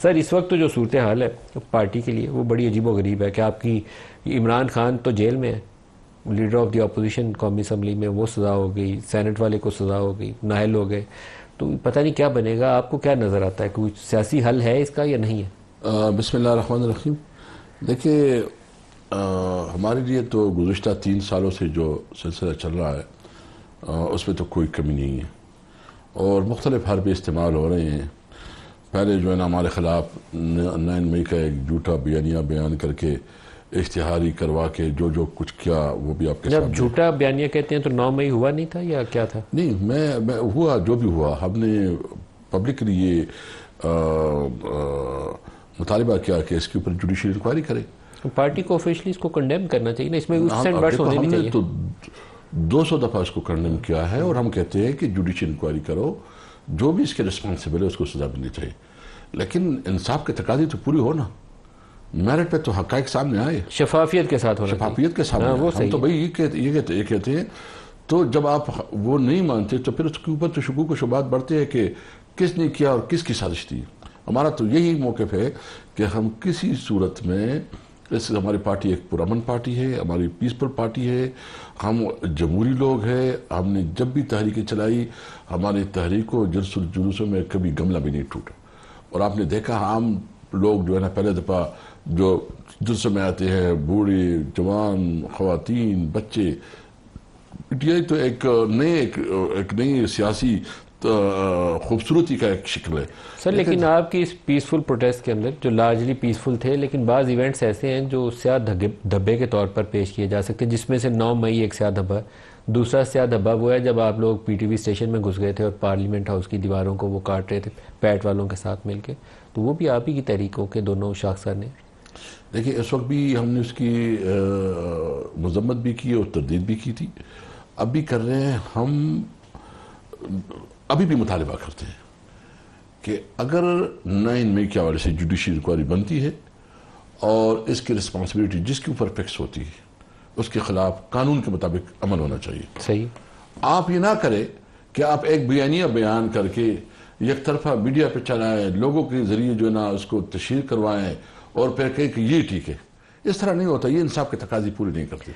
سر اس وقت تو جو صورتحال ہے پارٹی کے لیے وہ بڑی عجیب و غریب ہے کہ آپ کی عمران خان تو جیل میں ہے، لیڈر آف دی اپوزیشن قومی اسمبلی میں، وہ سزا ہو گئی، سینٹ والے کو سزا ہو گئی، نااہل ہو گئے، تو پتہ نہیں کیا بنے گا. آپ کو کیا نظر آتا ہے، کوئی سیاسی حل ہے اس کا یا نہیں ہے؟ بسم اللہ الرحمن الرحیم. دیکھیے ہمارے لیے تو گزشتہ 3 سالوں سے جو سلسلہ چل رہا ہے اس میں تو کوئی کمی نہیں ہے اور مختلف حربے استعمال ہو رہے ہیں. پہلے جو ہے نا ہمارے خلاف 9 مئی کا ایک جھوٹا بیانیہ بیان کر کے اشتہاری کروا کے جو کچھ کیا وہ بھی آپ کے سامنے. جب جھوٹا بیانیہ کہتے ہیں تو 9 مئی ہوا نہیں تھا یا کیا تھا؟ نہیں، میں ہوا جو بھی ہوا، ہم نے پبلکلی یہ مطالبہ کیا کہ اس کے اوپر جوڈیشل انکوائری کرے. پارٹی کو آفیشلی اس کو کنڈیم کرنا چاہیے نا، اس میں سینڈ ہونے بھی چاہیے. ہم نے تو 200 دفعہ اس کو کنڈیم کیا ہے اور ہم کہتے ہیں کہ جوڈیشل انکوائری کرو، جو بھی اس کے رسپانسبل ہے اس کو سزا ملنی چاہیے. لیکن انصاف کے تقاضے تو پوری ہو نا، میرٹ پہ تو حقائق سامنے آئے، شفافیت کے ساتھ ہونا، شفافیت کے سامنے. ہم تو بھائی یہ کہتے ہیں. تو جب آپ وہ نہیں مانتے تو پھر اس کے اوپر تو شکوک و شبہات بڑھتے ہیں کہ کس نے کیا اور کس کی سازش تھی. ہمارا تو یہی موقف ہے کہ ہم کسی صورت میں ہماری پارٹی ایک پرامن پارٹی ہے، ہماری پیسفل پارٹی ہے، ہم جمہوری لوگ ہیں. ہم نے جب بھی تحریکیں چلائی ہماری تحریکوں جلوسوں میں کبھی گملہ بھی نہیں ٹوٹا. اور آپ نے دیکھا عام لوگ جو ہے نا پہلے دفعہ جو جلسوں میں آتے ہیں، بوڑھے جوان خواتین بچے، یہ تو ایک نئی سیاسی خوبصورتی کا ایک شکل ہے. سر لیکن آپ کی اس پیسفل پروٹیسٹ کے اندر جو لارجلی پیسفل تھے، لیکن بعض ایونٹس ایسے ہیں جو سیاہ دھبے کے طور پر پیش کیے جا سکتے ہیں، جس میں سے 9 مئی ایک سیاہ دھبا. دوسرا سیاہ دھبا وہ ہے جب آپ لوگ پی ٹی وی اسٹیشن میں گھس گئے تھے اور پارلیمنٹ ہاؤس کی دیواروں کو وہ کاٹ رہے تھے پیٹ والوں کے ساتھ مل کے، تو وہ بھی آپ ہی کی تحریکوں کے دونوں شاخسر نے. دیکھیے اس وقت بھی ہم نے اس کی مذمت بھی کی اور تردید بھی کی تھی، اب بھی کر رہے ہیں. ہم ابھی بھی مطالبہ کرتے ہیں کہ اگر 9 مئی کے حوالے سے جوڈیشل انکوائری بنتی ہے اور اس کی رسپانسبلٹی جس کے اوپر فکس ہوتی ہے اس کے خلاف قانون کے مطابق عمل ہونا چاہیے. صحیح. آپ یہ نہ کریں کہ آپ ایک بیانیہ بیان کر کے یک طرفہ میڈیا پہ چلائیں، لوگوں کے ذریعے جو ہے نا اس کو تشہیر کروائیں اور پھر کہیں کہ یہ ٹھیک ہے. اس طرح نہیں ہوتا، یہ انصاف کے تقاضے پورے نہیں کرتے.